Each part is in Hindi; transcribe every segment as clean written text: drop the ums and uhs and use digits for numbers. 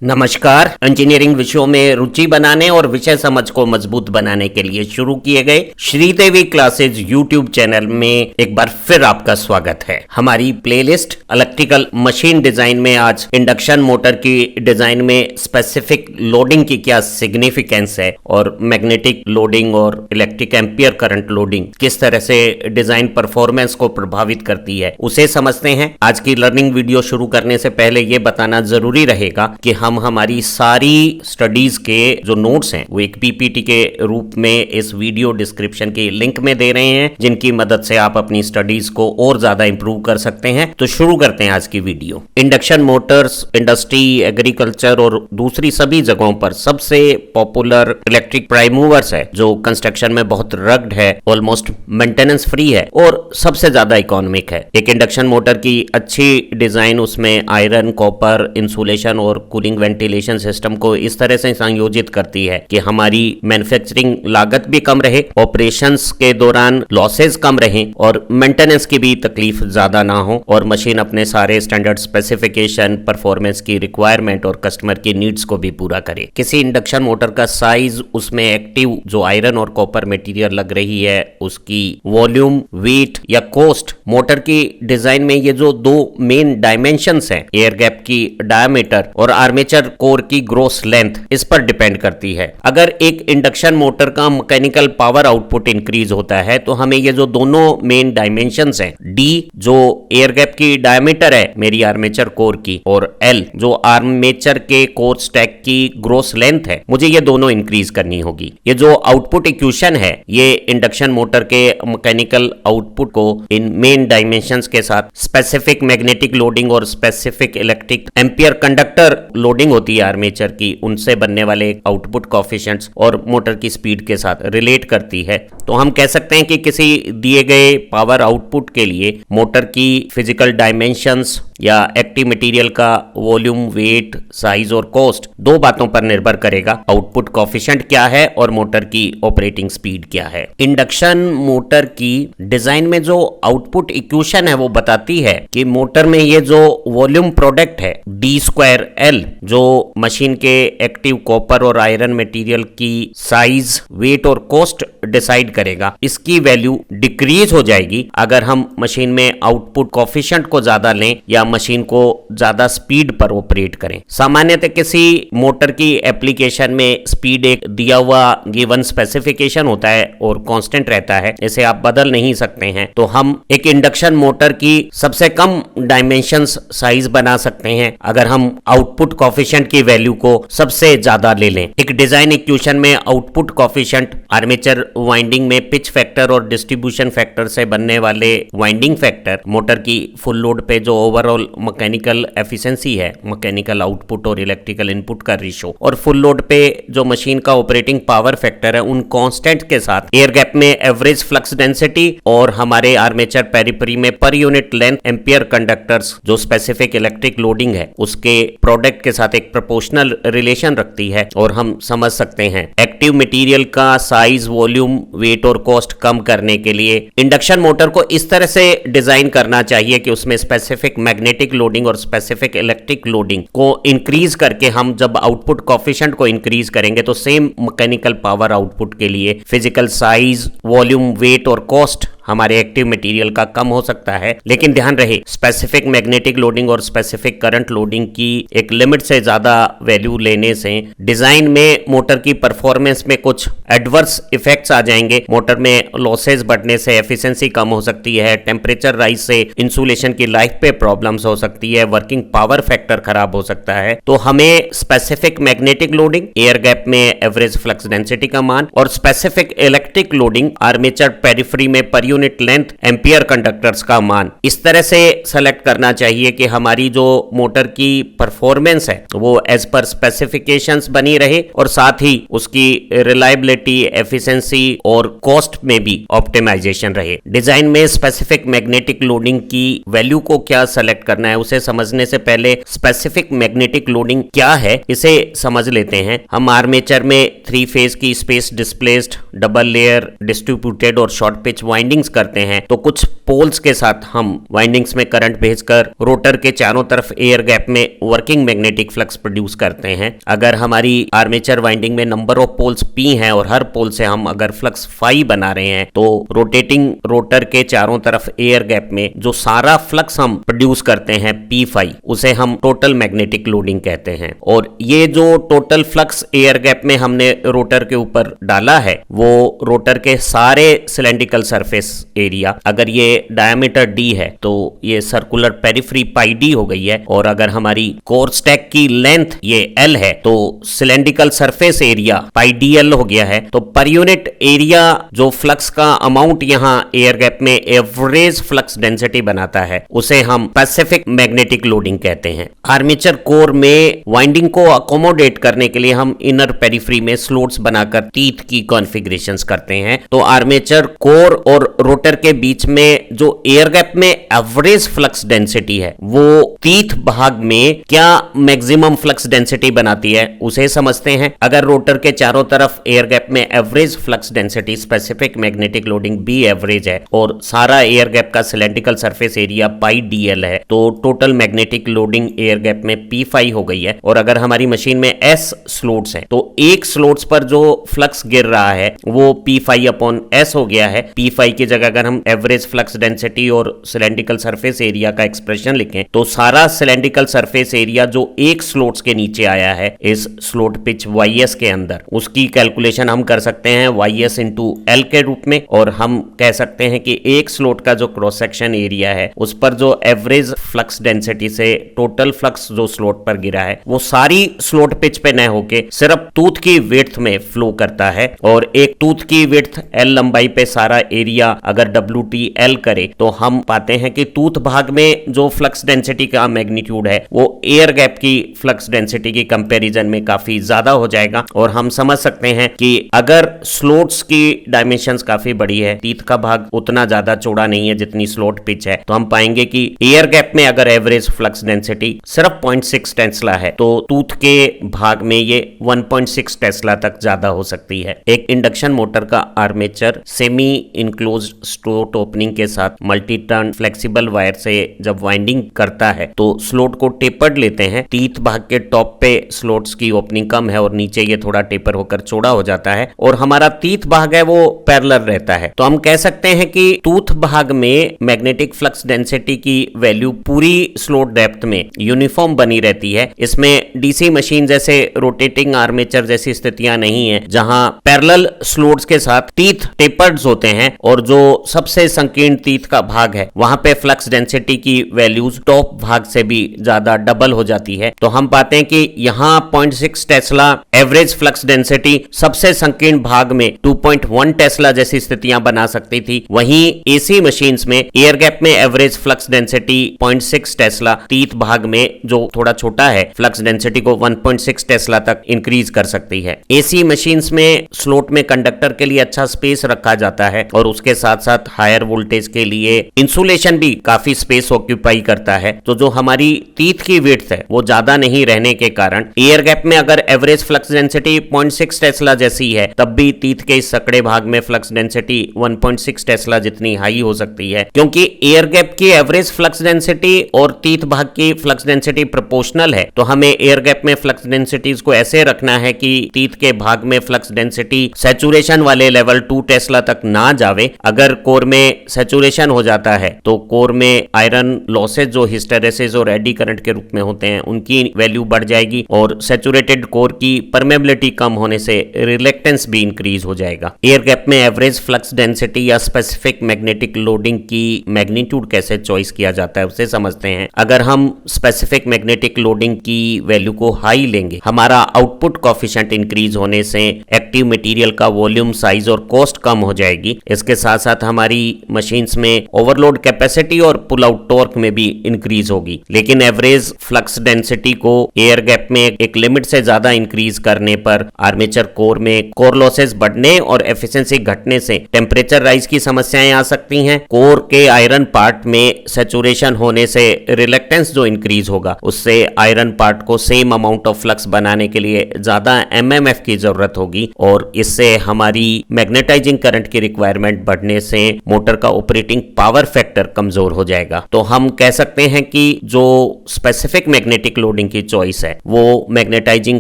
नमस्कार। इंजीनियरिंग विषयों में रुचि बनाने और विषय समझ को मजबूत बनाने के लिए शुरू किए गए श्रीदेवी क्लासेज यूट्यूब चैनल में एक बार फिर आपका स्वागत है। हमारी प्लेलिस्ट इलेक्ट्रिकल मशीन डिजाइन में आज इंडक्शन मोटर की डिजाइन में स्पेसिफिक लोडिंग की क्या सिग्निफिकेंस है और मैग्नेटिक लोडिंग और इलेक्ट्रिक एम्पियर करंट लोडिंग किस तरह से डिजाइन परफॉर्मेंस को प्रभावित करती है उसे समझते हैं। आज की लर्निंग वीडियो शुरू करने से पहले ये बताना जरूरी रहेगा कि हम हमारी सारी स्टडीज के जो नोट्स हैं वो एक पीपीटी के रूप में इस वीडियो डिस्क्रिप्शन के लिंक में दे रहे हैं, जिनकी मदद से आप अपनी स्टडीज को और ज्यादा इंप्रूव कर सकते हैं। तो शुरू करते हैं आज की video. Induction Motors industry, agriculture और दूसरी सभी जगहों पर सबसे पॉपुलर इलेक्ट्रिक प्राइम मूवर्स है जो कंस्ट्रक्शन में बहुत रग्ड है, ऑलमोस्ट मेंटेनेंस फ्री है और सबसे ज्यादा इकोनॉमिक है। एक इंडक्शन मोटर की अच्छी डिजाइन उसमें आयरन, कॉपर, इंसुलेशन और कूलिंग वेंटिलेशन सिस्टम को इस तरह से संयोजित करती है कि हमारी मैन्युफैक्चरिंग लागत भी कम रहे, ऑपरेशंस के दौरान लॉसेस कम रहें और मेंटेनेंस की भी तकलीफ ज्यादा ना हो और मशीन अपने सारे स्टैंडर्ड स्पेसिफिकेशन, परफॉर्मेंस की रिक्वायरमेंट और कस्टमर की नीड्स को भी पूरा करे। किसी इंडक्शन मोटर का साइज, उसमें एक्टिव जो आयरन और कॉपर मटेरियल लग रही है उसकी वॉल्यूम, वेट या कॉस्ट, मोटर की डिजाइन में ये जो दो मेन डायमेंशंस हैं, एयर गैप की डायमीटर और आर्मेचर कोर की ग्रॉस लेंथ, इस पर डिपेंड करती है। अगर एक इंडक्शन मोटर का मैकेनिकल पावर आउटपुट इंक्रीज होता है तो हमें ये जो दोनों मेन डायमेंशंस हैं, डी जो एयर गैप की डायमीटर है मेरी आर्मेचर कोर की और एल जो आर्मेचर के कोर स्टैक की ग्रॉस लेंथ है, मुझे ये दोनों इंक्रीज करनी होगी। ये जो आउटपुट इक्वेशन है ये इंडक्शन मोटर के मैकेनिकल आउटपुट को इन मेन डायमेंशंस के साथ स्पेसिफिक मैग्नेटिक लोडिंग और specific electric ampere conductor loading होती है आर्मेचर की, उनसे बनने वाले आउटपुट कोएफिशिएंट्स और मोटर की स्पीड के साथ रिलेट करती है। तो हम कह सकते हैं कि किसी दिए गए पावर आउटपुट के लिए मोटर की फिजिकल डायमेंशंस या एक्टिव मटेरियल का वॉल्यूम, वेट, साइज और कॉस्ट दो बातों पर निर्भर करेगा, आउटपुट कोएफिशिएंट क्या है और मोटर की ऑपरेटिंग स्पीड क्या है। इंडक्शन मोटर की डिजाइन में जो आउटपुट इक्वेशन है वो बताती है कि मोटर में ये जो वॉल्यूम प्रोडक्ट है D²L जो मशीन के एक्टिव कॉपर और आयरन मटेरियल की साइज, वेट और कॉस्ट डिसाइड करेगा, इसकी वैल्यू डिक्रीज हो जाएगी अगर हम मशीन में आउटपुट कोएफिशिएंट को ज्यादा लें या मशीन को ज्यादा स्पीड पर ऑपरेट करें। सामान्यतः किसी मोटर की एप्लीकेशन में स्पीड एक दिया हुआ गिवन स्पेसिफिकेशन होता है और कांस्टेंट रहता है, इसे आप बदल नहीं सकते हैं। तो हम एक इंडक्शन मोटर की सबसे कम डायमेंशंस साइज बना सकते हैं अगर हम आउटपुट कोएफिशिएंट की वैल्यू को सबसे ज्यादा ले लें। एक डिजाइन इक्वेशन में आउटपुट कोएफिशिएंट आर्मेचर वाइंडिंग में पिच फैक्टर और डिस्ट्रीब्यूशन फैक्टर से बनने वाले वाइंडिंग फैक्टर, मोटर की फुल लोड पे जो ओवरऑल मैकेनिकल एफिशिएंसी है, मैकेनिकल आउटपुट और इलेक्ट्रिकल इनपुट का रेशो, और फुल लोड पे जो मशीन का ऑपरेटिंग पावर फैक्टर है, उन कांस्टेंट के साथ एयर गैप में एवरेज फ्लक्स डेंसिटी और हमारे आर्मेचर पेरिफेरी में पर यूनिट लेंथ एम्पियर कंडक्टर्स जो स्पेसिफिक इलेक्ट्रिक लोडिंग है उसके प्रोडक्ट के साथ एक प्रोपोर्शनल रिलेशन रखती है। और हम समझ सकते हैं एक्टिव मटेरियल का साइज, वॉल्यूम, वेट और कॉस्ट कम करने के लिए इंडक्शन मोटर को इस तरह से डिजाइन करना चाहिए कि उसमें स्पेसिफिक मैग्नेटिक लोडिंग और स्पेसिफिक इलेक्ट्रिक लोडिंग को इंक्रीज करके हम जब आउटपुट कोएफिशिएंट को इंक्रीज करेंगे तो सेम मैकेनिकल पावर आउटपुट के लिए फिजिकल साइज, वॉल्यूम, वेट और कॉस्ट हमारे एक्टिव मटेरियल का कम हो सकता है। लेकिन ध्यान रहे स्पेसिफिक मैग्नेटिक लोडिंग और स्पेसिफिक करंट लोडिंग की एक लिमिट से ज्यादा वैल्यू लेने से डिजाइन में मोटर की परफॉर्मेंस में कुछ एडवर्स इफेक्ट्स आ जाएंगे। मोटर में लॉसेस बढ़ने से एफिशिएंसी कम हो सकती है, टेम्परेचर राइज से इंसुलेशन की लाइफ पे प्रॉब्लम्स हो सकती है, वर्किंग पावर फैक्टर खराब हो सकता है। तो हमें specific magnetic loading, air gap में एवरेज फ्लक्स डेंसिटी का मान और specific electric loading, armature periphery में पर यूनिट लेंथ एम्पियर कंडक्टर्स का मान इस तरह से सेलेक्ट करना चाहिए कि हमारी जो मोटर की परफॉर्मेंस है वो एज पर स्पेसिफिकेशंस बनी रहे और साथ ही उसकी रिलायबिलिटी, एफिशिएंसी और कॉस्ट में भी ऑप्टिमाइजेशन रहे। डिजाइन में स्पेसिफिक मैग्नेटिक लोडिंग की वैल्यू को क्या सेलेक्ट करना है उसे समझने से पहले स्पेसिफिक मैग्नेटिक लोडिंग क्या है इसे समझ लेते हैं। हम आर्मेचर में 3 फेज की space displaced, double layer, distributed और शॉर्ट पिच वाइंडिंग वाइंडिंग्स करते हैं तो कुछ पोल्स के साथ हम वाइंडिंग्स में करंट भेजकर रोटर के चारों तरफ एयर गैप में वर्किंग मैग्नेटिक फ्लक्स प्रोड्यूस करते हैं। अगर हमारी आर्मेचर वाइंडिंग में नंबर ऑफ पोल्स P हैं और हर पोल से हम अगर फ्लक्स फाई बना रहे हैं तो रोटेटिंग रोटर के चारों तरफ एयर गैप में जो सारा फ्लक्स हम प्रोड्यूस करते हैं P फाई, उसे हम टोटल मैग्नेटिक लोडिंग कहते हैं। और ये जो टोटल फ्लक्स एयर गैप में हमने रोटर के ऊपर डाला है वो रोटर के सारे सिलेंड्रिकल सरफेस एरिया, अगर ये डायमीटर D है तो ये सर्कुलर पेरिफेरी पाई D हो गई है, और अगर हमारी कोर स्टैक की लेंथ ये L है तो cylindrical surface area pi DL हो गया है। तो पर यूनिट एरिया जो फ्लक्स का अमाउंट यहाँ एयर गैप में एवरेज फ्लक्स डेंसिटी बनाता है उसे हम स्पेसिफिक मैग्नेटिक लोडिंग कहते हैं। आर्मेचर कोर में वाइंडिंग को अकोमोडेट करने के लिए हम इनर पेरिफेरी में स्लॉट्स बनाकर टीथ की कॉन्फ़िगरेशंस करते हैं। तो आर्मेचर कोर और रोटर के बीच में जो एयर गैप में एवरेज फ्लक्स डेंसिटी है वो टीथ भाग में क्या मैक्सिमम फ्लक्स डेंसिटी बनाती है उसे समझते हैं। अगर रोटर के चारों तरफ एयर गैप में average flux density specific magnetic loading B average है और सारा एयर गैप का cylindrical surface area pi DL है तो total magnetic loading air gap में P5 हो गई है। और अगर हमारी मशीन में S स्लॉट्स हैं तो एक स्लॉट्स पर जो फ्लक्स गिर रहा है वो P5 अपॉन S हो गया है। P5 की जगह अगर हम एवरेज फ्लक्स डेंसिटी और सिलेंड्रिकल सरफेस एरिया का एक्सप्रेशन लिखें तो सारा सिलेंड्रिकल सरफेस एरिया जो एक स्लॉट्स के नीचे आया है इस स्लॉट पिच YS के अंदर, उसकी कैलकुलेशन हम कर सकते हैं YS इंटू L के रूप में। और हम कह सकते हैं कि एक स्लॉट का जो क्रॉस सेक्शन एरिया है उस पर जो एवरेज फ्लक्स डेंसिटी से टोटल फ्लक्स जो स्लॉट पर गिरा है वो सारी स्लॉट पिच पे न होके सिर्फ टूथ की विड्थ में फ्लो करता है। और एक टूथ की विड्थ L लंबाई पे सारा एरिया अगर WTL करे तो हम पाते हैं कि टूथ भाग में जो फ्लक्स डेंसिटी का मैग्नीट्यूड है वो एयर गैप की फ्लक्स डेंसिटी की कंपैरिजन में काफी ज्यादा हो जाएगा। और हम समझ सकते हैं कि अगर स्लॉट्स की डायमेंशंस काफी बड़ी है, टीथ का भाग उतना ज्यादा चौड़ा नहीं है जितनी स्लॉट पिच है, तो हम पाएंगे कि एयर गैप में अगर एवरेज फ्लक्स डेंसिटी सिर्फ 0.6 टेस्ला है तो टूथ के भाग में ये 1.6 टेस्ला तक ज्यादा हो सकती है। एक इंडक्शन मोटर का armature semi enclosed slot opening के साथ मल्टी टर्न फ्लेक्सिबल वायर से जब वाइंडिंग करता है तो स्लॉट को टेपर्ड लेते हैं। टीथ भाग के टॉप पे स्लॉट्स की ओपनिंग कम है और नीचे ये थोड़ा टेपर होकर चौड़ा हो जाता है और हमारा टीथ भाग है वो पैरेलल रहता है। तो हम कह सकते हैं कि टूथ भाग में मैग्नेटिक फ्लक्स डेंसिटी की वैल्यू पूरी स्लॉट डेप्थ में यूनिफॉर्म बनी रहती है। इसमें डीसी मशीन जैसे रोटेटिंग आर्मेचर जैसी स्थितियां नहीं है जहां पैरेलल स्लॉट्स के साथ टीथ टेपर्ड्स होते हैं और जो सबसे संकीर्ण टीथ का भाग है वहां पे फ्लक्स डेंसिटी की वैल्यूज टॉप भाग से भी ज्यादा डबल हो जाती है। तो हम पाते हैं कि यहाँ 0.6 टेस्ला एवरेज फ्लक्स डेंसिटी सबसे संकीर्ण भाग में 2.1 टेस्ला जैसी स्थितियां बना सकती थी। वहीं एसी मशीन्स में एयर गैप में average flux density 0.6 Tesla, teeth भाग में जो थोड़ा छोटा है फ्लक्स डेंसिटी को 1.6 टेस्ला तक इंक्रीज कर सकती है। एसी मशीन्स में स्लॉट में कंडक्टर के लिए अच्छा स्पेस रखा जाता है और उसके साथ साथ हायर वोल्टेज के लिए इंसुलेशन भी काफी स्पेस ऑक्यूपाई करता है। तो जो हमारी टीथ की विड्थ है वो ज्यादा नहीं रहने के कारण एयर गैप में अगर एवरेज फ्लक्स डेंसिटी 0.6 टेस्ला जैसी है तब भी टीथ के इस सकड़े भाग में फ्लक्स डेंसिटी 1.6 टेस्ला जितनी हाई हो सकती है। क्योंकि एयर गैप की एवरेज फ्लक्स डेंसिटी और टीथ भाग की फ्लक्स डेंसिटी प्रोपोर्शनल है तो हमें एयर गैप में फ्लक्स डेंसिटीज को ऐसे रखना है कि टीथ के भाग में फ्लक्स डेंसिटी सैचुरेशन वाले लेवल 2 टेस्ला तक ना जावे। अगर कोर में सैचुरेशन हो जाता है तो कोर में आयरन लॉसेज जो हिस्टेरेसिस और एडी करंट के रूप में होते हैं उनकी वैल्यू बढ़ जाएगी और सैचुरेटेड कोर की परमेबिलिटी कम होने से रिलेक्टेंस भी इंक्रीज हो जाएगा। एयर गैप में एवरेज फ्लक्स डेंसिटी या स्पेसिफिक मैग्नेटिक लोडिंग की मैग्नीट्यूड कैसे चॉइस किया जाता है उसे समझते हैं। अगर हम स्पेसिफिक मैग्नेटिक लोडिंग की वैल्यू को हाई लेंगे हमारा आउटपुट कोएफिशिएंट इंक्रीज होने से एक्टिव मटेरियल का वॉल्यूम, साइज और कॉस्ट कम हो जाएगी। इसके साथ साथ हमारी मशीन्स में ओवरलोड कैपेसिटी और पुल आउट टॉर्क में भी इंक्रीज होगी। लेकिन एवरेज फ्लक्स डेंसिटी को एयर गैप में एक लिमिट से ज्यादा इंक्रीज करने पर आर्मेचर कोर में कोर लॉसेस बढ़ने और एफिशिएंसी घटने से टेम्परेचर राइज की समस्याएं आ सकती हैं। कोर के आयरन पार्ट में सैचुरेशन होने से रिलेक्टेंस जो इंक्रीज होगा उससे आयरन पार्ट को सेम अमाउंट ऑफ फ्लक्स बनाने के लिए ज्यादा एमएमएफ की जरूरत होगी और इससे हमारी मैग्नेटाइजिंग करंट की रिक्वायरमेंट बढ़ने होने से मोटर का ऑपरेटिंग पावर फैक्टर कमजोर हो जाएगा। तो हम कह सकते हैं कि जो स्पेसिफिक मैग्नेटिक लोडिंग की चॉइस है वो मैग्नेटाइजिंग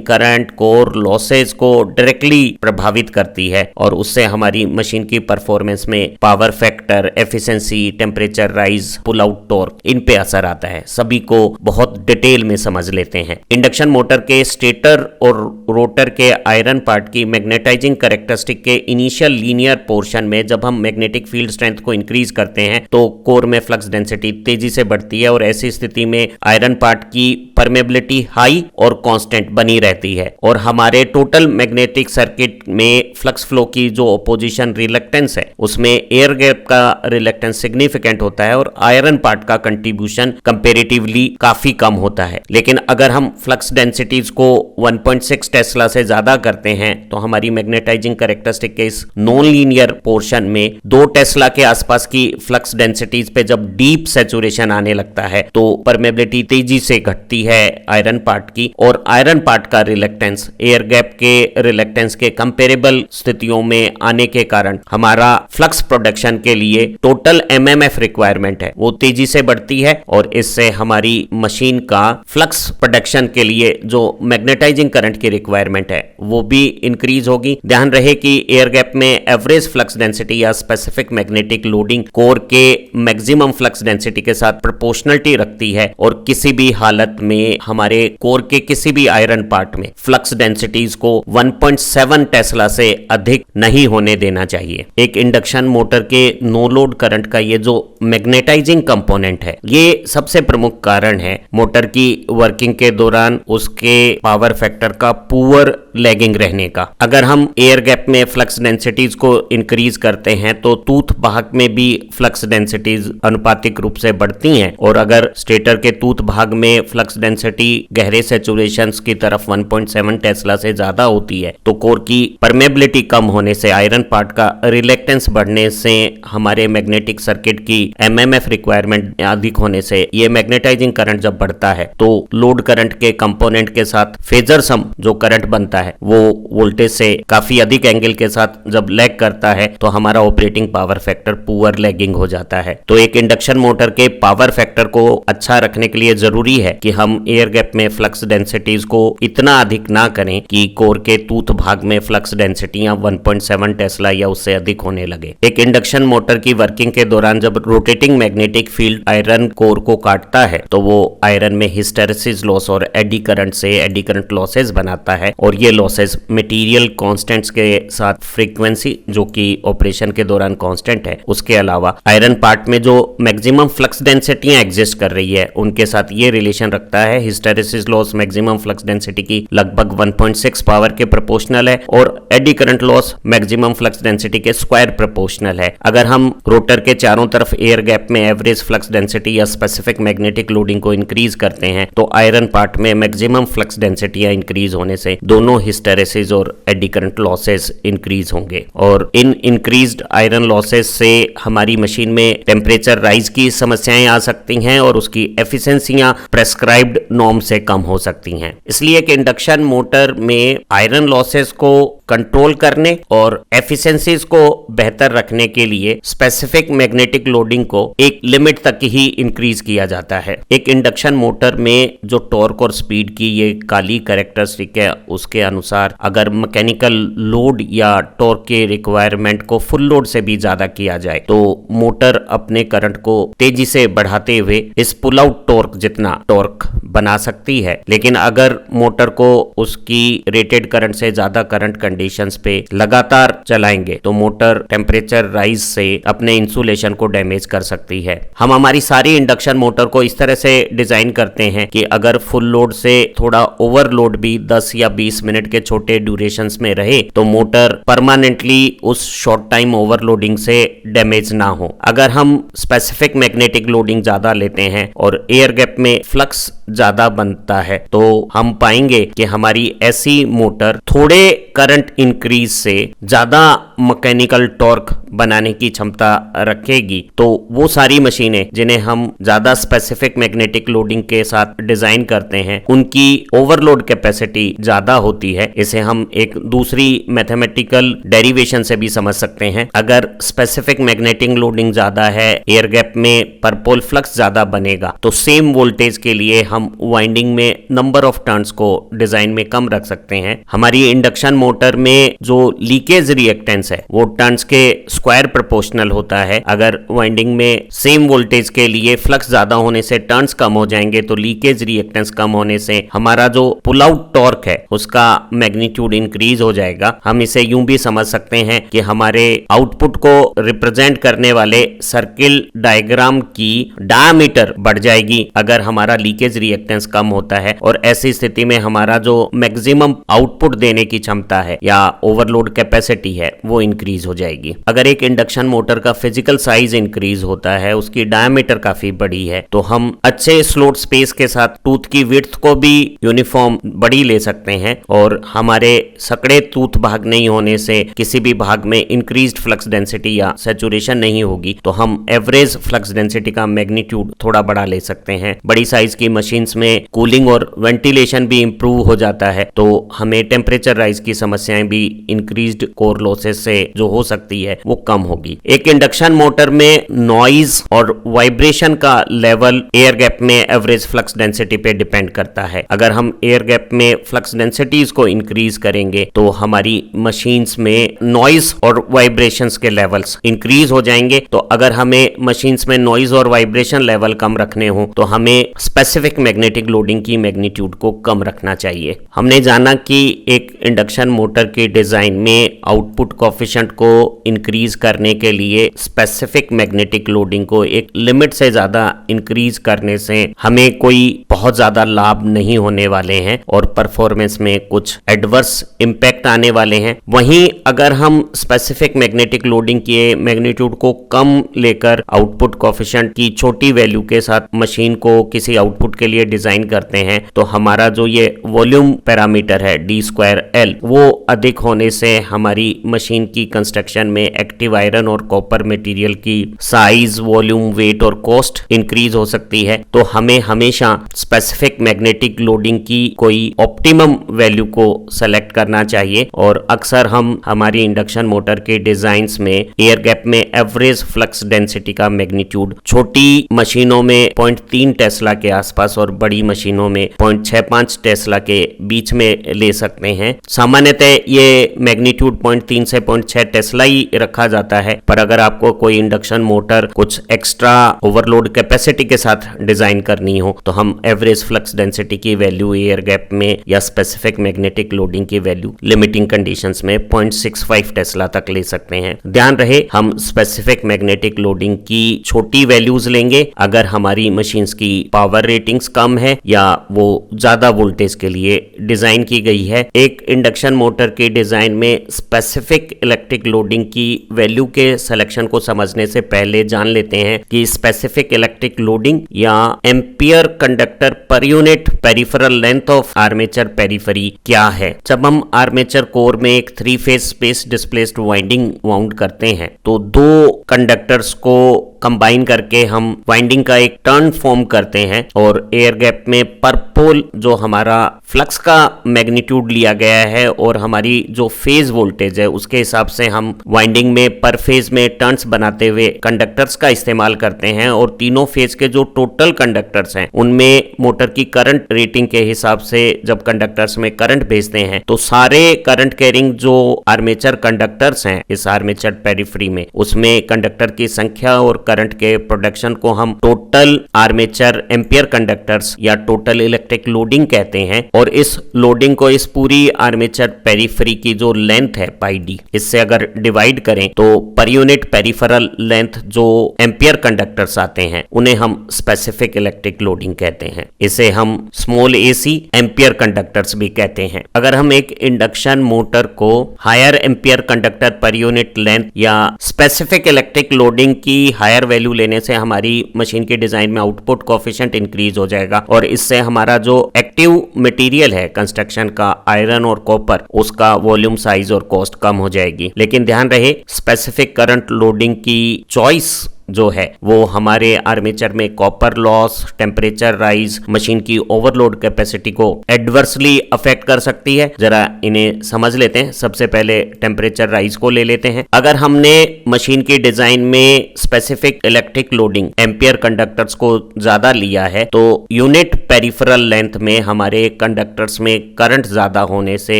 करंट, कोर लॉसेज को डायरेक्टली प्रभावित करती है और उससे हमारी मशीन की परफॉर्मेंस में power factor, efficiency, temperature rise, pull out torque, इन पे असर आता है। सभी को बहुत डिटेल में समझ लेते हैं। इंडक्शन मोटर के स्टेटर और रोटर के आयरन पार्ट की मैग्नेटाइजिंग कैरेक्टरिस्टिक के इनिशियल लीनियर पोर्शन में जब हम मैग्नेटिक फील्ड स्ट्रेंथ को इंक्रीज करते हैं तो कोर में फ्लक्स डेंसिटी तेजी से बढ़ती है और ऐसी स्थिति में आयरन पार्ट की परमेबिलिटी हाई और कांस्टेंट बनी रहती है और हमारे टोटल मैग्नेटिक सर्किट में फ्लक्स फ्लो की जो अपोजिशन रिलक्टेंस है उसमें एयर गैप का रिलक्टेंस सिग्निफिकेंट होता है और आयरन पार्ट का कंट्रीब्यूशन कंपैरेटिवली काफी कम होता है। लेकिन अगर हम फ्लक्स डेंसिटीज को 1.6 टेस्ला से ज्यादा करते हैं तो हमारी मैग्नेटाइजिंग कैरेक्टरिस्टिक के इस नॉन लीनियर पोर्शन में 2 टेस्ला के आसपास की फ्लक्स डेंसिटीज पे जब डीप सैचुरेशन आने लगता है तो परमेबिलिटी तेजी से घटती है आयरन पार्ट की और आयरन पार्ट का रिलक्टेंस एयर गैप के रिलक्टेंस के कंपेरेबल स्थितियों में आने के कारण हमारा फ्लक्स प्रोडक्शन के लिए टोटल एमएमएफ रिक्वायरमेंट है वो तेजी से बढ़ती है और इससे हमारी मशीन का फ्लक्स प्रोडक्शन के लिए जो मैग्नेटाइजिंग करंट की रिक्वायरमेंट है वो भी इंक्रीज होगी। ध्यान रहे कि एयर गैप में एवरेज फ्लक्स डेंसिटी या स्पेसिफिक मैग्नेटिक लोडिंग कोर के मैक्सिमम फ्लक्स डेंसिटी के साथ प्रोपोर्शनलिटी रखती है और किसी भी हालत में हमारे कोर के किसी भी आयरन पार्ट में फ्लक्स डेंसिटीज को 1.7 टेस्ला से अधिक नहीं होने देना चाहिए। एक इंडक्शन मोटर के नो लोड करंट का ये जो मैग्नेटाइजिंग कंपोनेंट है ये सबसे प्रमुख कारण है मोटर की वर्किंग के दौरान उसके पावर फैक्टर का पुअर लैगिंग रहने का। अगर हम एयर गैप में फ्लक्स डेंसिटीज को इंक्रीज करते हैं तो टूथ भाग में भी फ्लक्स डेंसिटीज अनुपातिक रूप से बढ़ती हैं और अगर स्टेटर के टूथ भाग में फ्लक्स डेंसिटी गहरे सैचुरेशंस की तरफ 1.7 टेस्ला से ज्यादा होती है तो कोर की परमेबिलिटी कम होने से आयरन पार्ट का रिलेक्टेंस बढ़ने से हमारे मैग्नेटिक सर्किट की एमएमएफ रिक्वायरमेंट अधिक होने से ये मैग्नेटाइजिंग करंट जब बढ़ता है तो लोड करंट के कंपोनेंट के साथ फेजर सम जो करंट बनता है वो वोल्टेज से काफी अधिक एंगल के साथ जब लैग करता है तो हमारा operating power factor poor lagging हो जाता है। तो एक इंडक्शन मोटर के पावर फैक्टर को अच्छा रखने के लिए जरूरी है कि हम एयर गैप में फ्लक्स डेंसिटीज को इतना अधिक ना करें कि कोर के टूथ भाग में फ्लक्स डेंसिटियां 1.7 टेस्ला या उससे अधिक होने लगे। एक इंडक्शन मोटर की वर्किंग के दौरान जब rotating magnetic field iron core को काटता है तो वो आयरन में हिस्टेरेसिस लॉस और एडी करंट से एडी करंट लॉसेस बनाता है और ये लॉसेस मटेरियल कांस्टेंट्स के साथ फ्रीक्वेंसी जो कि ऑपरेशन के दौरान कांस्टेंट है उसके अलावा आयरन पार्ट में जो मैक्सिमम फ्लक्स डेंसिटियां एग्जिस्ट कर रही है उनके साथ ये रिलेशन रखता है। Hysteresis loss maximum flux density की लगभग 1.6 पावर के प्रोपोर्शनल है और eddy current loss maximum flux density के स्क्वायर प्रोपोर्शनल है। अगर हम रोटर के चारों तरफ एयर गैप में एवरेज फ्लक्स डेंसिटी या स्पेसिफिक मैग्नेटिक लोडिंग को इंक्रीज करते हैं तो आयरन पार्ट में मैक्सिमम फ्लक्स डेंसिटियां इंक्रीज होने से दोनों हिस्टेरेसिस और एडी करंट लॉसेस इंक्रीज होंगे और इन इंक्रीज्ड आयरन लॉसेस से हमारी मशीन में टेम्परेचर राइज की समस्याएं आ सकती हैं और उसकी एफिशिएंसियां प्रेस्क्राइब्ड नॉर्म से कम हो सकती हैं। इसलिए कि इंडक्शन मोटर में आयरन लॉसेस को कंट्रोल करने और एफिशिएंसीज को बेहतर रखने के लिए स्पेसिफिक मैग्नेटिक लोडिंग को एक लिमिट तक ही इंक्रीज किया जाता है। एक इंडक्शन मोटर में जो टॉर्क और स्पीड की ये काली कैरेक्टरिस्टिक है उसके अनुसार अगर मैकेनिकल लोड या टॉर्क के रिक्वायरमेंट को फुल लोड से भी ज्यादा किया जाए तो मोटर अपने करंट को तेजी से बढ़ाते हुए इस पुल आउट टॉर्क जितना टॉर्क बना सकती है। लेकिन अगर मोटर को उसकी रेटेड करंट से ज्यादा करंट कंडीशंस पे लगातार चलाएंगे तो मोटर टेम्परेचर राइज से अपने इंसुलेशन को डैमेज कर सकती है। हम हमारी सारी इंडक्शन मोटर को इस तरह से डिजाइन करते हैं कि अगर फुल लोड से थोड़ा ओवरलोड भी 10 या 20 मिनट के छोटे ड्यूरेशंस में रहे तो मोटर परमानेंटली उस शॉर्ट टाइम ओवरलोडिंग से डैमेज ना हो। अगर हम स्पेसिफिक मैग्नेटिक लोडिंग ज्यादा लेते हैं और एयर गैप में फ्लक्स ज्यादा बनता है तो हम पाएंगे कि हमारी ऐसी मोटर थोड़े करंट इंक्रीज से ज्यादा मैकेनिकल टॉर्क बनाने की क्षमता रखेगी। तो वो सारी मशीनें जिन्हें हम ज्यादा स्पेसिफिक मैग्नेटिक लोडिंग के साथ डिजाइन करते हैं उनकी ओवरलोड कैपेसिटी ज्यादा होती है। इसे हम एक दूसरी मैथमेटिकल डेरिवेशन से भी समझ सकते हैं। अगर स्पेसिफिक मैग्नेटिक लोडिंग ज्यादा है, एयर गैप में पर पोल फ्लक्स ज्यादा बनेगा, तो सेम वोल्टेज के लिए हम वाइंडिंग में नंबर ऑफ टर्न्स को डिजाइन में कम रख सकते हैं। हमारी इंडक्शन मोटर में जो लीकेज रिएक्टेंस है वो टर्न्स के स्क्वायर प्रोपोर्शनल होता है। अगर वाइंडिंग में सेम वोल्टेज के लिए फ्लक्स ज्यादा होने से टर्न्स कम हो जाएंगे, तो लीकेज रिएक्टेंस कम होने से हमारा जो पुल आउट टॉर्क है उसका मैग्नीट्यूड इंक्रीज हो जाएगा। हम इसे यूं भी समझ सकते हैं कि हमारे आउटपुट को रिप्रेजेंट करने वाले सर्किल डायग्राम की डायमीटर बढ़ जाएगी अगर हमारा लीकेज रिएक्टेंस कम होता है, और ऐसी स्थिति में हमारा जो मैक्सिमम आउटपुट देने की क्षमता है या ओवरलोड कैपेसिटी है वो इंक्रीज हो जाएगी। अगर एक इंडक्शन मोटर का फिजिकल साइज इंक्रीज होता है, उसकी डायमीटर काफी बड़ी है, तो हम अच्छे स्लोट स्पेस के साथ टूथ की विड्थ को भी यूनिफॉर्म बड़ी ले सकते हैं, और हमारे सकड़े टूथ भाग नहीं होने से किसी भी भाग में इंक्रीज्ड फ्लक्स डेंसिटी या सैचुरेशन नहीं होगी, तो हम एवरेज फ्लक्स डेंसिटी का मैग्नीट्यूड थोड़ा बड़ा ले सकते हैं। बड़ी साइज की मशीन्स में कूलिंग और वेंटिलेशन भी इंप्रूव हो जाता है, तो हमें टेम्परेचर राइज की समस्याएं भी इंक्रीज्ड कोर लॉसेस से जो हो सकती है वो कम होगी। एक इंडक्शन मोटर में नॉइज और वाइब्रेशन का लेवल एयर गैप में एवरेज फ्लक्स डेंसिटी पे डिपेंड करता है। अगर हम एयर गैप में फ्लक्स डेंसिटीज को इंक्रीज करेंगे तो हमारी मशीन्स में नॉइज और वाइब्रेशंस के लेवल्स इंक्रीज हो जाएंगे। तो अगर हमें मशीन्स में नॉइज और वाइब्रेशन लेवल कम रखने हो तो हमें स्पेसिफिक मैग्नेटिक लोडिंग की मैग्नीट्यूड को कम रखना चाहिए। हमने जाना कि एक इंडक्शन मोटर के डिजाइन में आउटपुट कोएफिशिएंट को इंक्रीज करने के लिए स्पेसिफिक मैग्नेटिक लोडिंग को एक लिमिट से ज्यादा इंक्रीज करने से हमें कोई बहुत ज्यादा लाभ नहीं होने वाले हैं और परफॉर्मेंस में कुछ एडवर्स इंपैक्ट आने वाले हैं। वहीं अगर हम स्पेसिफिक मैग्नेटिक लोडिंग के मैग्नीट्यूड को कम लेकर आउटपुट कोएफिशिएंट की छोटी वैल्यू के साथ मशीन को किसी आउटपुट के लिए डिजाइन करते हैं, तो हमारा जो ये वॉल्यूम पैरामीटर है d²L वो अधिक होने से हमारी मशीन की कंस्ट्रक्शन में एक्टिव आयरन और कॉपर मटेरियल की साइज, वॉल्यूम, वेट और कॉस्ट इंक्रीज हो सकती है। तो हमें हमेशा स्पेसिफिक मैग्नेटिक लोडिंग की कोई ऑप्टिमम वैल्यू को सेलेक्ट करना चाहिए, और अक्सर हम हमारी इंडक्शन मोटर के डिजाइन्स में एयर गैप में एवरेज फ्लक्स डेंसिटी का मैग्नीट्यूड छोटी मशीनों में 0.3 टेस्ला के आसपास और बड़ी मशीनों में 0.65 टेस्ला के बीच में ले सकते हैं। सामान्यतः ये मैग्नीट्यूड 0.3 से 0.6 टेस्ला ही रखा जाता है, पर अगर आपको कोई इंडक्शन मोटर कुछ एक्स्ट्रा ओवरलोड कैपेसिटी के साथ डिजाइन करनी हो तो हम एवरेज फ्लक्स डेंसिटी की वैल्यू एयर गैप में या स्पेसिफिक मैग्नेटिक लोडिंग की वैल्यू लिमिटिंग कंडीशंस में 0.65 टेस्ला तक ले सकते हैं। ध्यान रहे हम स्पेसिफिक मैग्नेटिक लोडिंग की छोटी वैल्यूज लेंगे अगर हमारी मशीन्स की पावर रेटिंग्स कम है या वो ज्यादा वोल्टेज के लिए डिजाइन की गई है। एक इंडक्शन मोटर के डिजाइन में स्पेसिफिक इलेक्ट्रिक लोडिंग की वैल्यू के सिलेक्शन को समझने से पहले जान लेते हैं कि स्पेसिफिक इलेक्ट्रिक लोडिंग या एम्पियर कंडक्टर पर unit peripheral length of armature periphery क्या है। जब हम आर्मेचर कोर में एक 3 phase space displaced winding wound करते हैं तो 2 कंडक्टर्स को कंबाइन करके हम वाइंडिंग का एक टर्न फॉर्म करते हैं, और एयर गैप में पर पोल जो हमारा फ्लक्स का मैग्नीट्यूड लिया गया है और हमारी जो फेज वोल्टेज है उसके हिसाब से हम वाइंडिंग में पर फेज में टर्न्स बनाते हुए कंडक्टर्स का इस्तेमाल करते हैं, और तीनों फेज के जो टोटल कंडक्टर्स हैं उनमें मोटर की करंट रेटिंग के हिसाब से जब कंडक्टर्स में करंट भेजते हैं तो सारे करंट कैरिंग जो आर्मेचर कंडक्टर्स हैं इस आर्मेचर पेरिफेरी में, उसमें कंडक्टर की संख्या और करंट के प्रोडक्शन को हम टोटल आर्मेचर एम्पियर कंडक्टर्स या टोटल इलेक्ट्रिक लोडिंग कहते हैं। और इस लोडिंग को इस पूरी आर्मेचर पेरिफेरी की जो लेंथ है पाई डी, इससे अगर डिवाइड करें तो पर यूनिट पेरिफेरल लेंथ जो एम्पियर कंडक्टर्स आते हैं उन्हें हम स्पेसिफिक इलेक्ट्रिक लोडिंग कहते हैं। इसे हम स्मॉल एसी एम्पियर कंडक्टर्स भी कहते हैं। अगर हम एक इंडक्शन मोटर को हायर एम्पियर कंडक्टर पर यूनिट लेंथ या स्पेसिफिक इलेक्ट्रिक लोडिंग की हायर वैल्यू लेने से हमारी मशीन के डिजाइन में आउटपुट कोएफिशिएंट इंक्रीज हो जाएगा, और इससे हमारा जो एक्टिव मटेरियल है कंस्ट्रक्शन का आयरन और कॉपर, उसका वॉल्यूम, साइज और कॉस्ट कम हो जाएगी। लेकिन ध्यान रहे स्पेसिफिक करंट लोडिंग की चॉइस जो है वो हमारे आर्मेचर में copper loss, temperature rise, machine की ओवरलोड कैपेसिटी को एडवर्सली अफेक्ट कर सकती है। जरा इन्हें समझ लेते हैं। सबसे पहले टेम्परेचर राइज को ले लेते हैं। अगर हमने मशीन की डिजाइन में specific electric loading ampere conductors को ज्यादा लिया है तो यूनिट पेरिफेरल लेंथ में हमारे कंडक्टर्स में करंट ज्यादा होने से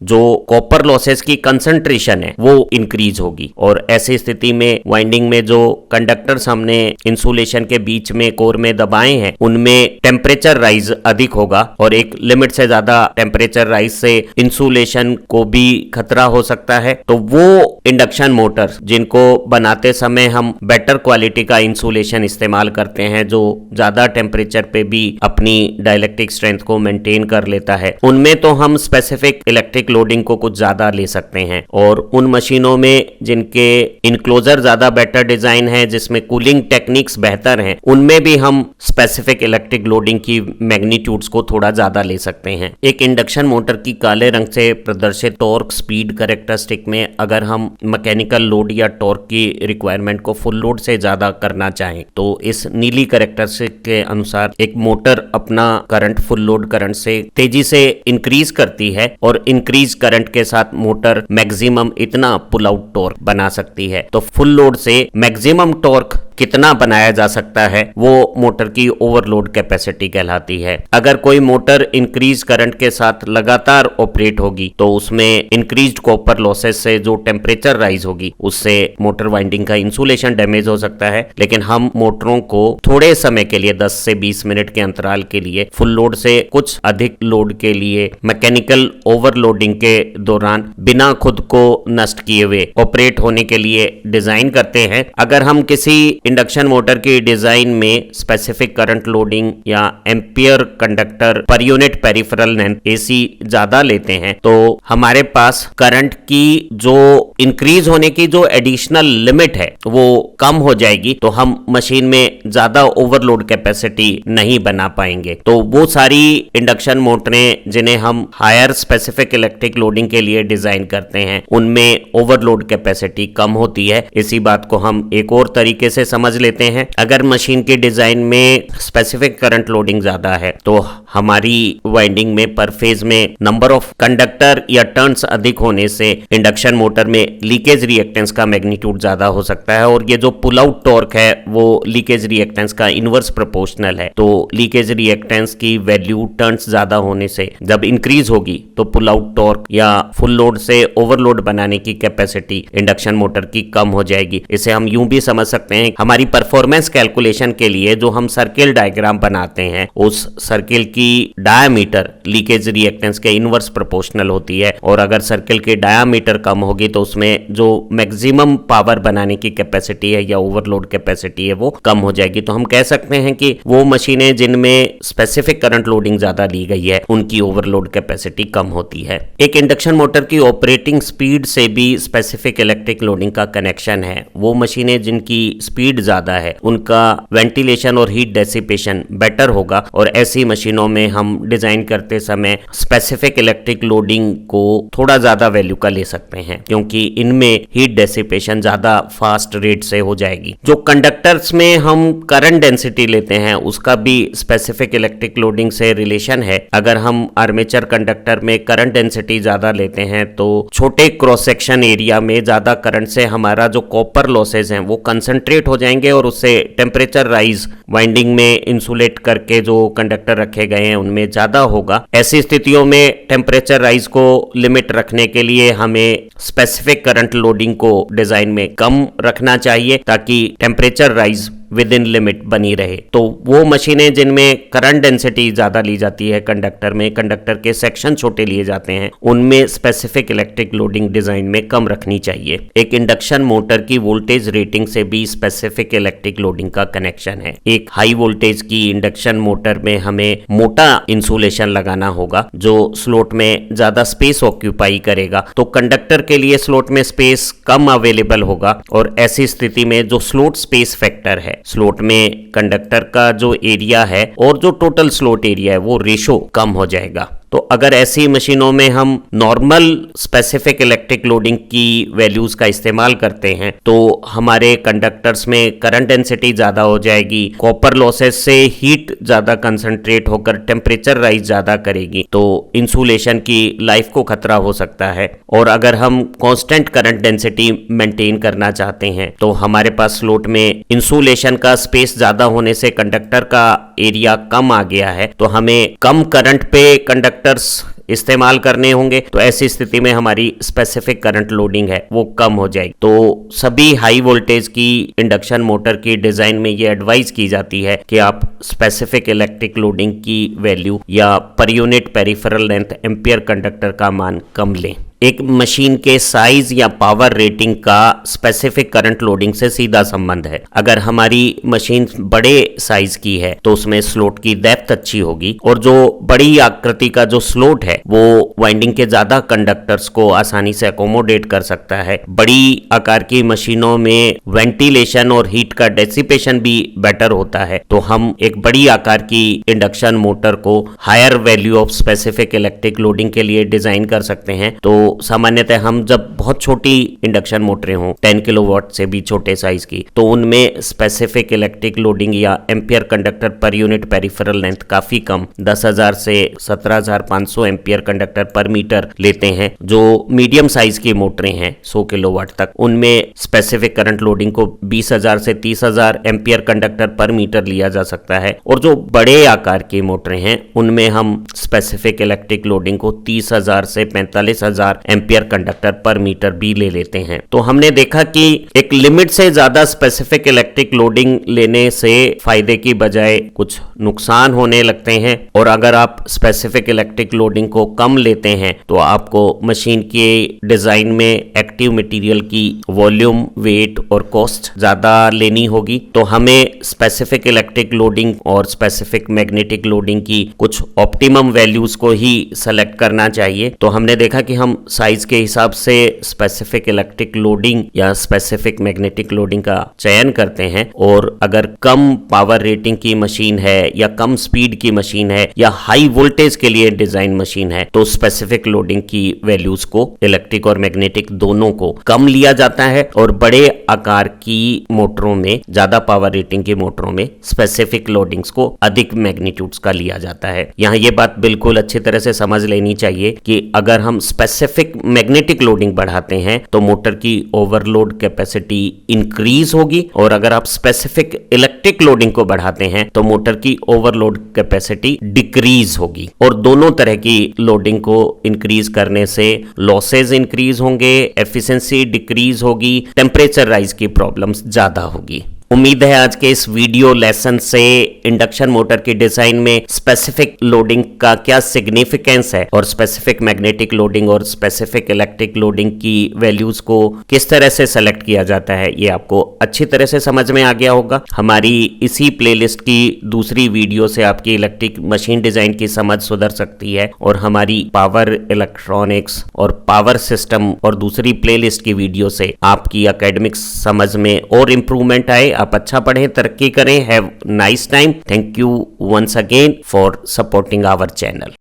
जो कॉपर लॉसेस की कंसंट्रेशन है वो इंक्रीज होगी, और ऐसी स्थिति में वाइंडिंग में जो कंडक्टर्स हमने इंसुलेशन के बीच में कोर में दबाए हैं उनमें टेम्परेचर राइज अधिक होगा, और एक लिमिट से ज्यादा टेम्परेचर राइज से इंसुलेशन को भी खतरा हो सकता है। तो वो इंडक्शन मोटर जिनको बनाते समय हम बेटर क्वालिटी का इंसुलेशन इस्तेमाल करते हैं जो ज्यादा टेम्परेचर पे भी अपनी डाइलेक्ट्रिक स्ट्रेंथ को मेंटेन कर लेता है, उनमें तो हम स्पेसिफिक इलेक्ट्रिक लोडिंग को कुछ ज्यादा ले सकते हैं। और उन मशीनों में जिनके इनक्लोजर ज्यादा बेटर डिजाइन है, जिसमें कूलिंग टेक्निक्स बेहतर हैं, उनमें भी हम स्पेसिफिक इलेक्ट्रिक लोडिंग की मैग्नीट्यूड्स को थोड़ा ज्यादा ले सकते हैं। एक इंडक्शन मोटर की काले रंग से प्रदर्शित टॉर्क स्पीड कैरेक्टरिस्टिक में अगर हम मैकेनिकल लोड या टॉर्क की रिक्वायरमेंट को फुल लोड से ज्यादा करना चाहें तो इस नीली कैरेक्टरिस्टिक के अनुसार एक मोटर अपना करंट फुल लोड करंट से तेजी से इंक्रीज करती है, और इंक्रीज करंट के साथ मोटर मैक्सिमम इतना पुल आउट टॉर्क बना सकती है। तो फुल लोड से मैक्सिमम टॉर्क कितना बनाया जा सकता है वो मोटर की ओवरलोड कैपेसिटी कहलाती है। अगर कोई मोटर इंक्रीज करंट के साथ लगातार ऑपरेट होगी तो उसमें इंक्रीज्ड कॉपर लॉसेस से जो टेम्परेचर राइज होगी उससे मोटर वाइंडिंग का इंसुलेशन डैमेज हो सकता है। लेकिन हम मोटरों को थोड़े समय के लिए 10 से 20 मिनट के अंतराल के लिए फुल लोड से कुछ अधिक लोड के लिए मैकेनिकल ओवरलोडिंग के दौरान बिना खुद को नष्ट किए हुए ऑपरेट होने के लिए डिजाइन करते हैं। अगर हम किसी इंडक्शन मोटर की डिजाइन में स्पेसिफिक करंट लोडिंग या एम्पियर कंडक्टर पर यूनिट पेरिफेरल लेंथ एसी ज्यादा लेते हैं तो हमारे पास करंट की जो इंक्रीज होने की जो एडिशनल लिमिट है वो कम हो जाएगी, तो हम मशीन में ज्यादा ओवरलोड कैपेसिटी नहीं बना पाएंगे। तो वो सारी इंडक्शन मोटरें जिन्हें हम हायर स्पेसिफिक इलेक्ट्रिक लोडिंग के लिए डिजाइन करते हैं उनमें ओवरलोड कैपेसिटी कम होती है। इसी बात को हम एक और तरीके से समझ लेते हैं। अगर मशीन की डिजाइन में स्पेसिफिक करंट लोडिंग ज्यादा है तो हमारी वाइंडिंग में पर फेज में नंबर ऑफ कंडक्टर या टर्न्स अधिक होने से इंडक्शन मोटर में लीकेज रिएक्टेंस का मैग्नीट्यूड ज्यादा हो सकता है, और ये जो पुल आउट टॉर्क है वो लीकेज रिएक्टेंस का इनवर्स प्रोपोर्शनल है। तो लीकेज रिएक्टेंस की वैल्यू टर्न्स ज्यादा होने से जब इंक्रीज होगी तो पुल आउट टॉर्क या फुल लोड से ओवरलोड बनाने की कैपेसिटी इंडक्शन मोटर की कम हो जाएगी। इसे हम यूं भी समझ सकते हैं, हमारी परफॉर्मेंस कैलकुलेशन के लिए जो हम सर्किल डायग्राम बनाते हैं उस सर्किल की डायामीटर लीकेज रिएक्टेंस के इनवर्स प्रोपोर्शनल होती है, और अगर सर्किल की डायामीटर कम होगी तो उसमें जो मैक्सिमम पावर बनाने की कैपेसिटी है या ओवरलोड कैपेसिटी है वो कम हो जाएगी। तो हम कह सकते हैं कि वो मशीनें जिनमें स्पेसिफिक करंट लोडिंग ज्यादा ली गई है उनकी ओवरलोड कैपेसिटी कम होती है। एक इंडक्शन मोटर की ऑपरेटिंग स्पीड से भी स्पेसिफिक इलेक्ट्रिक लोडिंग का कनेक्शन है। वो मशीनें जिनकी स्पीड ज्यादा है उनका वेंटिलेशन और हीट डेसिपेशन बेटर होगा, और ऐसी मशीनों में हम डिजाइन करते समय स्पेसिफिक इलेक्ट्रिक लोडिंग को थोड़ा ज्यादा वैल्यू का ले सकते हैं क्योंकि इनमें हीट डेसिपेशन ज्यादा फास्ट रेट से हो जाएगी। जो कंडक्टर्स में हम करंट डेंसिटी लेते हैं उसका भी स्पेसिफिक इलेक्ट्रिक लोडिंग से रिलेशन है। अगर हम आर्मेचर कंडक्टर में करंट डेंसिटी ज्यादा लेते हैं तो छोटे क्रॉस सेक्शन एरिया में ज्यादा करंट से हमारा जो कॉपर लॉसेज हैं वो कंसंट्रेट हो जाएंगे, और उससे टेम्परेचर राइज वाइंडिंग में इंसुलेट करके जो कंडक्टर रखे गए हैं उनमें ज्यादा होगा। ऐसी स्थितियों में टेम्परेचर राइज को लिमिट रखने के लिए हमें स्पेसिफिक करंट लोडिंग को डिजाइन में कम रखना चाहिए ताकि temperature rise with in limit बनी रहे। तो वो मशीनें जिनमें करंट डेंसिटी ज्यादा ली जाती है कंडक्टर में, कंडक्टर के सेक्शन छोटे लिए जाते हैं, उनमें स्पेसिफिक इलेक्ट्रिक लोडिंग डिजाइन में कम रखनी चाहिए। एक इंडक्शन मोटर की वोल्टेज रेटिंग से भी स्पेसिफिक इलेक्ट्रिक लोडिंग का कनेक्शन है। एक हाई वोल्टेज की इंडक्शन मोटर में हमें मोटा इंसुलेशन लगाना होगा जो स्लॉट में ज्यादा स्पेस ऑक्यूपाई करेगा, तो कंडक्टर के लिए स्लॉट में स्पेस कम अवेलेबल होगा, और ऐसी स्थिति में जो स्लॉट स्पेस फैक्टर है, स्लॉट में कंडक्टर का जो एरिया है और जो टोटल स्लॉट एरिया है वो रेशो कम हो जाएगा। तो अगर ऐसी मशीनों में हम नॉर्मल स्पेसिफिक इलेक्ट्रिक लोडिंग की वैल्यूज का इस्तेमाल करते हैं तो हमारे कंडक्टर्स में करंट डेंसिटी ज्यादा हो जाएगी, कॉपर लॉसेस से हीट ज्यादा कंसंट्रेट होकर टेम्परेचर राइज ज्यादा करेगी, तो इंसुलेशन की लाइफ को खतरा हो सकता है। और अगर हम कांस्टेंट करंट डेंसिटी मेंटेन करना चाहते हैं तो हमारे पास स्लोट में इंसुलेशन का स्पेस ज्यादा होने से कंडक्टर का एरिया कम आ गया है, तो हमें कम करंट पे कंडक्टर्स इस्तेमाल करने होंगे। तो ऐसी स्थिति में हमारी स्पेसिफिक करंट लोडिंग है वो कम हो जाएगी। तो सभी हाई वोल्टेज की इंडक्शन मोटर की डिजाइन में ये एडवाइस की जाती है कि आप स्पेसिफिक इलेक्ट्रिक लोडिंग की वैल्यू या per unit peripheral length ampere conductor का मान कम लें। एक मशीन के साइज या पावर रेटिंग का स्पेसिफिक करंट लोडिंग से सीधा संबंध है। अगर हमारी मशीन बड़े साइज की है तो उसमें स्लोट की डेप्थ अच्छी होगी और जो बड़ी आकृति का जो स्लोट है वो वाइंडिंग के ज्यादा कंडक्टर्स को आसानी से अकोमोडेट कर सकता है। बड़ी आकार की मशीनों में वेंटिलेशन और हीट का डेसिपेशन भी बेटर होता है, तो हम एक बड़ी आकार की इंडक्शन मोटर को higher value of specific electric loading के लिए डिजाइन कर सकते हैं। तो सामान्यतः हम जब बहुत छोटी इंडक्शन मोटरें हों 10 किलोवाट से भी छोटे साइज की, तो उनमें स्पेसिफिक इलेक्ट्रिक लोडिंग या एम्पियर कंडक्टर पर यूनिट पेरिफेरल लेंथ काफी कम 10,000 से 17,500 एम्पियर कंडक्टर पर मीटर लेते हैं। जो मीडियम साइज की मोटरें हैं 100 किलोवाट तक, उनमें स्पेसिफिक करंट लोडिंग को 20,000 से 30,000 एम्पियर कंडक्टर पर मीटर लिया जा सकता है। और जो बड़े आकार की मोटरें हैं उनमें हम स्पेसिफिक इलेक्ट्रिक लोडिंग को 30,000 से 45,000 एम्पियर कंडक्टर पर मीटर भी ले लेते हैं। तो हमने देखा कि एक लिमिट से ज्यादा स्पेसिफिक इलेक्ट्रिक लोडिंग लेने से फायदे की बजाय कुछ नुकसान होने लगते हैं। और अगर आप स्पेसिफिक इलेक्ट्रिक लोडिंग को कम लेते हैं तो आपको मशीन के डिजाइन में एक्टिव मटेरियल की वॉल्यूम, वेट और कॉस्ट ज्यादा लेनी होगी। तो हमें स्पेसिफिक इलेक्ट्रिक लोडिंग और स्पेसिफिक मैग्नेटिक लोडिंग की कुछ ऑप्टिमम वैल्यूज को ही सेलेक्ट करना चाहिए। तो हमने देखा कि हम साइज के हिसाब से स्पेसिफिक इलेक्ट्रिक लोडिंग या स्पेसिफिक मैग्नेटिक लोडिंग का चयन करते हैं। और अगर कम पावर रेटिंग की मशीन है या कम स्पीड की मशीन है या हाई वोल्टेज के लिए डिजाइन मशीन है तो स्पेसिफिक लोडिंग की वैल्यूज को इलेक्ट्रिक और मैग्नेटिक दोनों को कम लिया जाता है। और बड़े आकार की मोटरों में, ज्यादा पावर रेटिंग की मोटरों में स्पेसिफिक लोडिंग्स को अधिक मैग्नीट्यूड्स का लिया जाता है। यहाँ ये बात बिल्कुल अच्छी तरह से समझ लेनी चाहिए कि अगर हम स्पेसिफिक मैग्नेटिक लोडिंग बढ़ाते हैं तो मोटर की ओवरलोड कैपेसिटी इंक्रीज होगी, और अगर आप स्पेसिफिक इलेक्ट्रिक लोडिंग को बढ़ाते हैं तो मोटर की ओवरलोड कैपेसिटी डिक्रीज होगी। और दोनों तरह की लोडिंग को इंक्रीज करने से लॉसेज इंक्रीज होंगे, एफिशिएंसी डिक्रीज होगी, टेम्परेचर राइज की प्रॉब्लम्स ज्यादा होगी। उम्मीद है आज के इस वीडियो लेसन से इंडक्शन मोटर की डिजाइन में स्पेसिफिक लोडिंग का क्या सिग्निफिकेंस है और स्पेसिफिक मैग्नेटिक लोडिंग और स्पेसिफिक इलेक्ट्रिक लोडिंग की वैल्यूज को किस तरह से सेलेक्ट किया जाता है ये आपको अच्छी तरह से समझ में आ गया होगा। हमारी इसी प्लेलिस्ट की दूसरी वीडियो से आपकी इलेक्ट्रिक मशीन डिजाइन की समझ सुधर सकती है, और हमारी पावर इलेक्ट्रॉनिक्स और पावर सिस्टम और दूसरी प्लेलिस्ट की वीडियो से आपकी एकेडमिक समझ में और इंप्रूवमेंट आए। आप अच्छा पढ़ें, तरक्की करें। Have nice time. Thank you once again for supporting our channel.